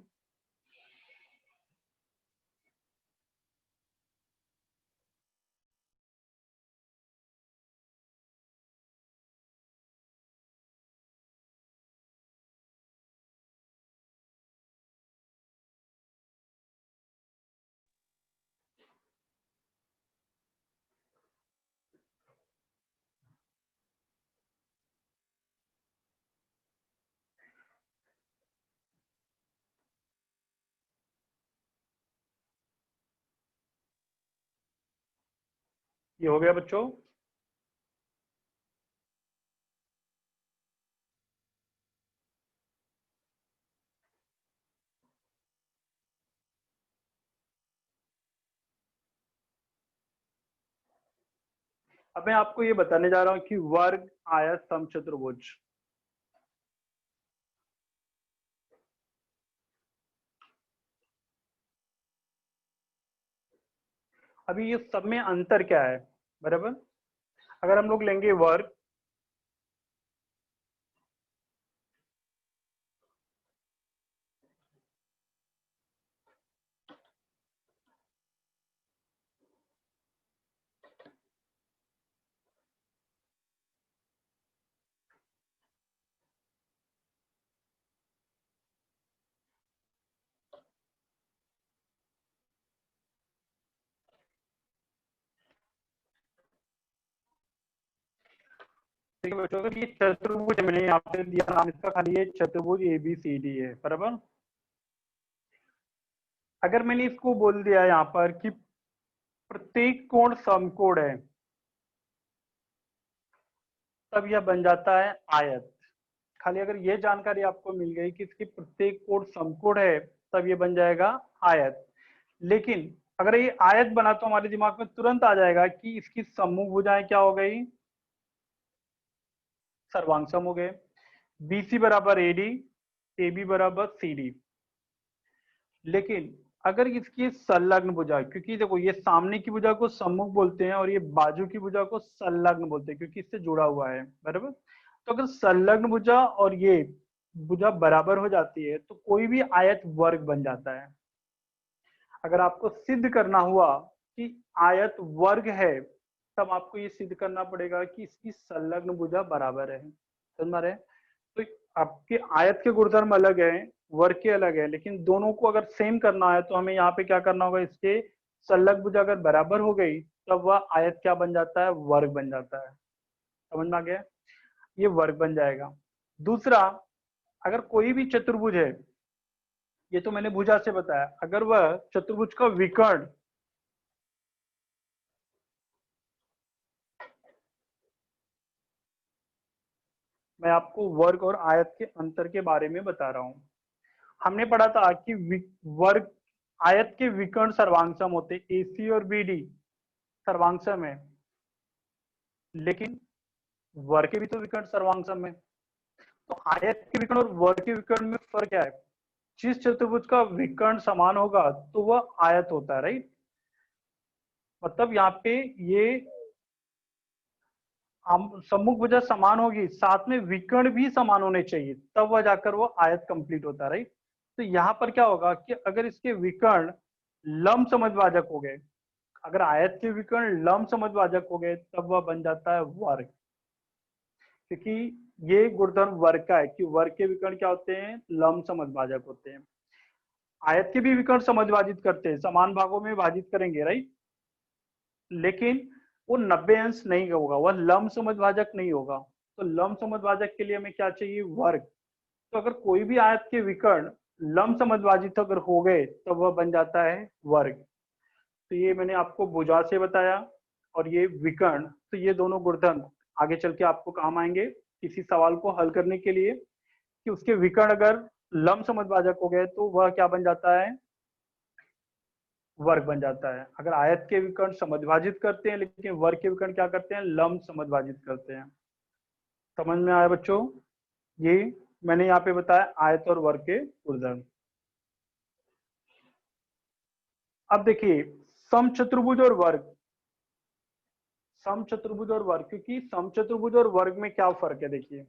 [SPEAKER 1] ये हो गया बच्चों। अब मैं आपको ये बताने जा रहा हूँ कि वर्ग, आयत, समचतुर्भुज, अभी ये सब में अंतर क्या है, बराबर। अगर हम लोग लेंगे वर्ग, देखिए बच्चों, अगर ये चतुर्भुज मैंने यहाँ पे दिया नाम इसका, खाली ये चतुर्भुज ABCD है, बराबर। अगर मैंने इसको बोल दिया यहाँ पर कि प्रत्येक कोण समकोण है, तब यह बन जाता है आयत। खाली अगर ये जानकारी आपको मिल गई कि इसकी प्रत्येक कोण समकोण है, तब ये बन जाएगा आयत। लेकिन अगर ये आयत बना तो हमारे दिमाग में तुरंत आ जाएगा कि इसकी सम्मुख भुजाएं क्या हो गई, सर्वांगसम हो गए। BC बराबर AD, AB बराबर CD। लेकिन अगर इसकी संलग्न भुजा, क्योंकि देखो ये सामने की भुजा को सम्मुख बोलते हैं और ये बाजू की भुजा को संलग्न बोलते हैं क्योंकि इससे जुड़ा हुआ है, बराबर। तो अगर संलग्न भुजा और ये भुजा बराबर हो जाती है तो कोई भी आयत वर्ग बन जाता है। अगर आपको सिद्ध करना हुआ कि आयत वर्ग है, तब आपको ये सिद्ध करना पड़ेगा कि इसकी संलग्न भुजा बराबर है। समझ में रहे? तो आपके आयत के गुणधर्म अलग है, वर्ग के अलग है, लेकिन दोनों को अगर सेम करना है तो हमें यहाँ पे क्या करना होगा, इसके संलग्न भुजा अगर बराबर हो गई तब वह आयत क्या बन जाता है, वर्ग बन जाता है। समझ में आ गया? ये वर्ग बन जाएगा। दूसरा, अगर कोई भी चतुर्भुज है, ये तो मैंने भुजा से बताया, अगर वह चतुर्भुज का विकर्ण, मैं आपको वर्ग और आयत के अंतर के बारे में बता रहा हूं। हमने पढ़ा था कि वर्ग, आयत के विकर्ण सर्वांगसम होते, AC और BD सर्वांगसम है, लेकिन वर्ग के भी तो विकर्ण सर्वांग सम है। तो आयत के विकर्ण और वर्ग के विकर्ण में फर्क क्या है? जिस चतुर्भुज का विकर्ण समान होगा तो वह आयत होता है, राइट। मतलब यहाँ पे ये सम्मुख भुजा समान होगी, साथ में विकर्ण भी समान होने चाहिए, तब वह जाकर वो आयत कंप्लीट होता है, राइट। तो यहाँ पर क्या होगा कि अगर इसके विकर्ण लंब समद्विभाजक हो गए, अगर आयत के विकर्ण लंब समद्विभाजक हो गए तब वह बन जाता है वर्ग। क्योंकि ये गुणधर्म वर्ग का है कि वर्ग के विकर्ण क्या होते हैं? लंब समद्विभाजक होते हैं। आयत के भी विकर्ण समद्विभाजित करते हैं, समान भागों में विभाजित करेंगे, राइट। लेकिन वो 90 अंश नहीं होगा, वह लंब समद्विभाजक नहीं होगा। तो लंब समद्विभाजक के लिए हमें क्या चाहिए? वर्ग। तो अगर कोई भी आयत के विकर्ण लंब समद्विभाजित अगर हो गए तो वह बन जाता है वर्ग। तो ये मैंने आपको भुजा से बताया, और ये विकर्ण, तो ये दोनों गुणधर्म आगे चल के आपको काम आएंगे किसी सवाल को हल करने के लिए, कि उसके विकर्ण अगर लंब समद्विभाजक हो गए तो वह क्या बन जाता है? वर्ग बन जाता है। अगर आयत के विकर्ण समद्विभाजित करते हैं लेकिन वर्ग के विकर्ण क्या करते हैं? लंब समद्विभाजित करते हैं। समझ में आया बच्चों? ये मैंने यहाँ पे बताया आयत और वर्ग के गुणधर्म। अब देखिए समचतुर्भुज और वर्ग, समचतुर्भुज और वर्ग, क्योंकि समचतुर्भुज और वर्ग में क्या फर्क है? देखिए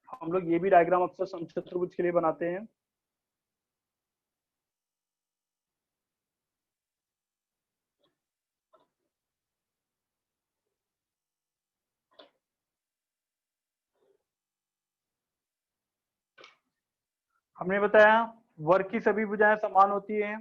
[SPEAKER 1] हम लोग ये भी डायग्राम अक्सर समचतुर्भुज के लिए बनाते हैं। हमने बताया वर्ग की सभी भुजाएं समान होती हैं,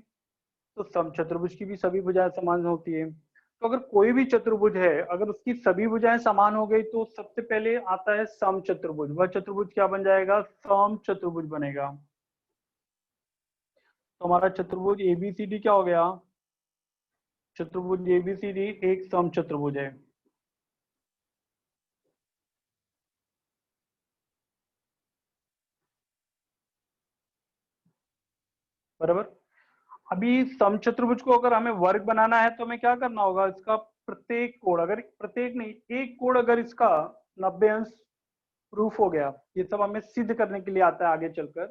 [SPEAKER 1] तो समचतुर्भुज की भी सभी भुजाएं समान होती है। तो अगर कोई भी चतुर्भुज है, अगर उसकी सभी भुजाएं समान हो गई तो सबसे पहले आता है समचतुर्भुज। वह चतुर्भुज क्या बन जाएगा? समचतुर्भुज बनेगा। तो हमारा चतुर्भुज एबीसीडी क्या हो गया? चतुर्भुज एबीसीडी एक समचतुर्भुज है। बराबर। अभी समचतुर्भुज को अगर हमें वर्ग बनाना है तो हमें क्या करना होगा? इसका प्रत्येक कोण, अगर प्रत्येक नहीं एक कोण अगर इसका 90 अंश प्रूफ हो गया, ये सब हमें सिद्ध करने के लिए आता है आगे चलकर,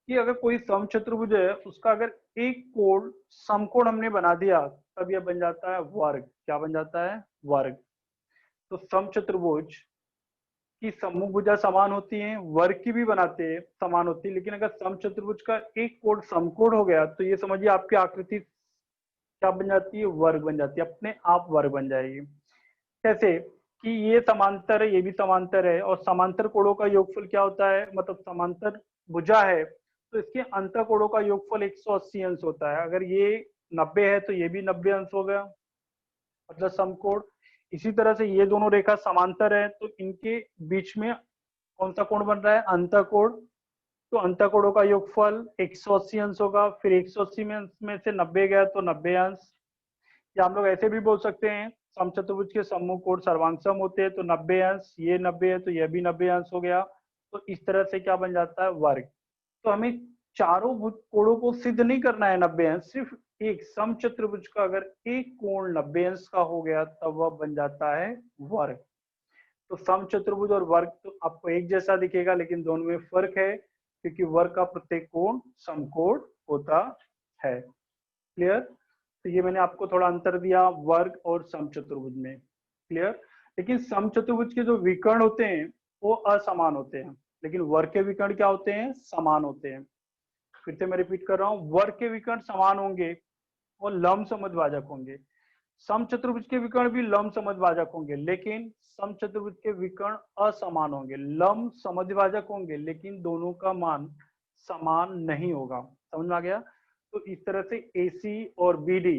[SPEAKER 1] कि अगर कोई समचतुर्भुज है उसका अगर एक कोण समकोण हमने बना दिया तब यह बन जाता है वर्ग। क्या बन जाता है? वर्ग। तो समचतुर्भुज की सम्मुख भुजा समान होती हैं, वर्ग की भी बनाते हैं समान होती है, लेकिन अगर समचतुर्भुज का एक कोण समकोण हो गया तो ये समझिए आपकी आकृति क्या बन जाती है? वर्ग बन जाती है, अपने आप वर्ग बन जाएगी। कैसे? कि ये समांतर है, ये भी समांतर है, और समांतर कोणों का योगफल क्या होता है? मतलब समांतर भुजा है तो इसके अंत कोणों का योगफल 180 अंश होता है। अगर ये 90 है तो ये भी 90 अंश हो गया, मतलब समकोण। इसी तरह से ये दोनों रेखा समांतर है तो इनके बीच में कौन सा कोण बन रहा है? अंत कोण। तो अंत कोणों का योगफल 180 अंश होगा, फिर 180 में से 90 गया तो 90 अंश। या हम लोग ऐसे भी बोल सकते हैं समचतुर्भुज के सम्मुख कोण सर्वांग होते हैं तो 90 अंश, ये 90 है तो यह भी 90 अंश हो गया। तो इस तरह से क्या बन जाता है? वर्ग। तो हमें चारों कोणों को सिद्ध नहीं करना है 90 अंश, सिर्फ एक समचतुर्भुज का अगर एक कोण 90 अंश का हो गया तब वह बन जाता है वर्ग। तो समचतुर्भुज और वर्ग तो आपको एक जैसा दिखेगा लेकिन दोनों में फर्क है, क्योंकि वर्ग का प्रत्येक कोण समकोण होता है। क्लियर? तो ये मैंने आपको थोड़ा अंतर दिया वर्ग और समचतुर्भुज में। क्लियर? लेकिन समचतुर्भुज के जो विकर्ण होते हैं वो असमान होते हैं, लेकिन वर्ग के विकर्ण क्या होते हैं? समान होते हैं। फिर से मैं रिपीट कर रहा हूँ, वर्ग के विकर्ण समान होंगे और लंब समद्विभाजक होंगे। समचतुर्भुज के विकर्ण भी लंब समद्विभाजक होंगे, लेकिन समचतुर्भुज के विकर्ण असमान होंगे। लंब समद्विभाजक होंगे लेकिन दोनों का मान समान नहीं होगा। समझ में आ गया? तो इस तरह से AC और BD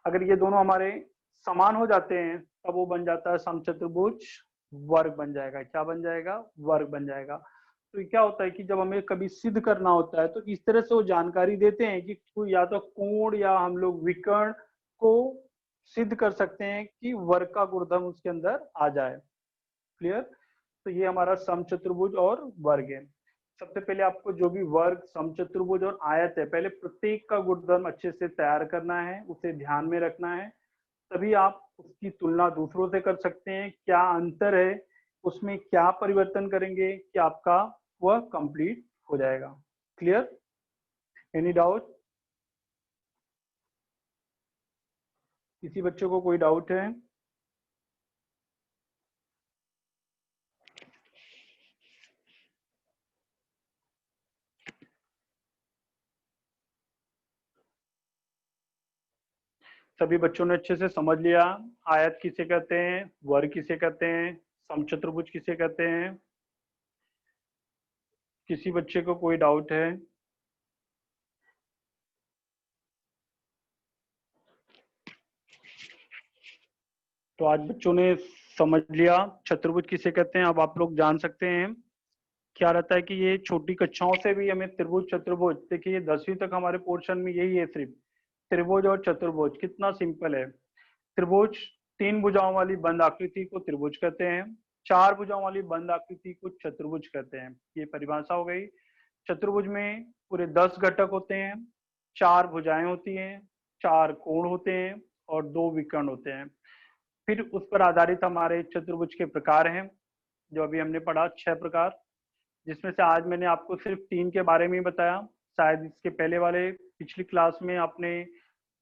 [SPEAKER 1] अगर ये दोनों हमारे समान हो जाते हैं तब वो बन जाता है समचतुर्भुज, वर्ग बन जाएगा। क्या बन जाएगा? वर्ग बन जाएगा। तो क्या होता है कि जब हमें कभी सिद्ध करना होता है तो इस तरह से वो जानकारी देते हैं कि कोई या तो कोण या हम लोग विकर्ण को सिद्ध कर सकते हैं कि वर्ग का गुणधर्म उसके अंदर आ जाए। क्लियर? तो ये हमारा समचतुर्भुज और वर्ग है। सबसे पहले आपको जो भी वर्ग, समचतुर्भुज और आयत है, पहले प्रत्येक का गुणधर्म अच्छे से तैयार करना है, उसे ध्यान में रखना है। तभी आप उसकी तुलना दूसरों से कर सकते हैं, क्या अंतर है, उसमें क्या परिवर्तन करेंगे कि आपका वह कंप्लीट हो जाएगा। क्लियर? Any doubt? किसी बच्चे को कोई डाउट है? सभी बच्चों ने अच्छे से समझ लिया आयत किसे कहते हैं, वर्ग किसे कहते हैं, समचतुर्भुज किसे कहते हैं? किसी बच्चे को कोई डाउट है? तो आज बच्चों ने समझ लिया चतुर्भुज किसे कहते हैं। अब आप लोग जान सकते हैं क्या रहता है कि ये छोटी कक्षाओं से भी हमें त्रिभुज चतुर्भुज, देखिए ये 10वीं तक हमारे पोर्शन में यही है, सिर्फ त्रिभुज और चतुर्भुज, कितना सिंपल है। त्रिभुज 3 भुजाओं वाली बंद आकृति को त्रिभुज कहते हैं, 4 भुजाओं वाली बंद आकृति को चतुर्भुज कहते हैं। ये परिभाषा हो गई। चतुर्भुज में पूरे 10 घटक होते हैं, 4 भुजाएं होती हैं, 4 कोण होते हैं और 2 विकर्ण होते हैं। फिर उस पर आधारित हमारे चतुर्भुज के प्रकार हैं, जो अभी हमने पढ़ा 6 प्रकार, जिसमें से आज मैंने आपको सिर्फ 3 के बारे में ही बताया। शायद इसके पहले वाले पिछली क्लास में आपने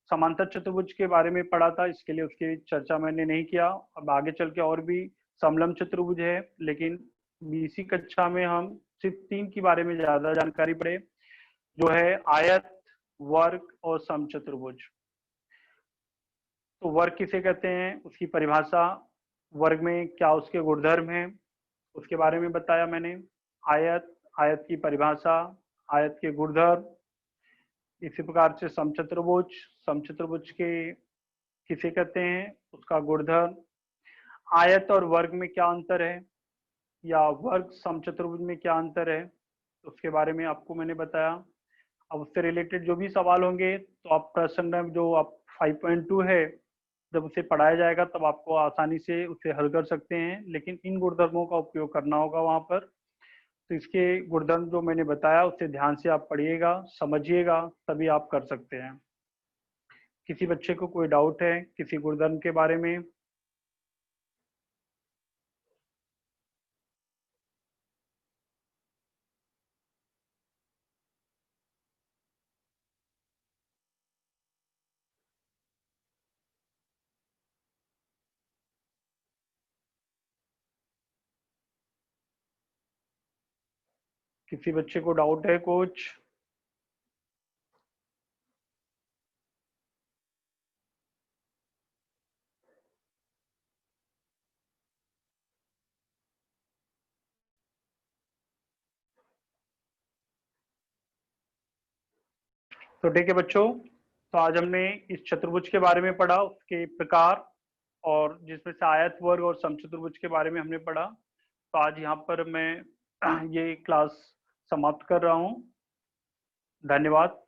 [SPEAKER 1] समांतर चतुर्भुज के बारे में पढ़ा था, इसके लिए उसकी चर्चा मैंने नहीं किया। अब आगे चल के और भी समलंब चतुर्भुज है, लेकिन इसी कक्षा में हम सिर्फ 3 के बारे में ज्यादा जानकारी पढ़े, जो है आयत, वर्ग और समचतुर्भुज। तो वर्ग किसे कहते हैं, उसकी परिभाषा, वर्ग में क्या उसके गुणधर्म हैं, उसके बारे में बताया मैंने। आयत, आयत की परिभाषा, आयत के गुणधर्म। इसी प्रकार से समचतुर्भुज, समचतुर्भुज के किसे कहते हैं, उसका गुणधर्म। आयत और वर्ग में क्या अंतर है, या वर्ग समचतुर्भुज में क्या अंतर है, उसके बारे में आपको मैंने बताया। अब उससे रिलेटेड जो भी सवाल होंगे तो आप प्रश्न जो आप 5.2 है, जब उसे पढ़ाया जाएगा तब आपको आसानी से उसे हल कर सकते हैं, लेकिन इन गुणधर्मों का उपयोग करना होगा वहां पर। तो इसके गुणधर्म जो मैंने बताया उसे ध्यान से आप पढ़िएगा, समझिएगा, तभी आप कर सकते हैं। किसी बच्चे को कोई डाउट है किसी गुणधर्म के बारे में? किसी बच्चे को डाउट है कुछ? तो ठीक है बच्चों, तो आज हमने इस चतुर्भुज के बारे में पढ़ा, उसके प्रकार, और जिसमें से आयत, वर्ग और समचतुर्भुज के बारे में हमने पढ़ा। तो आज यहाँ पर मैं ये क्लास समाप्त कर रहा हूँ। धन्यवाद।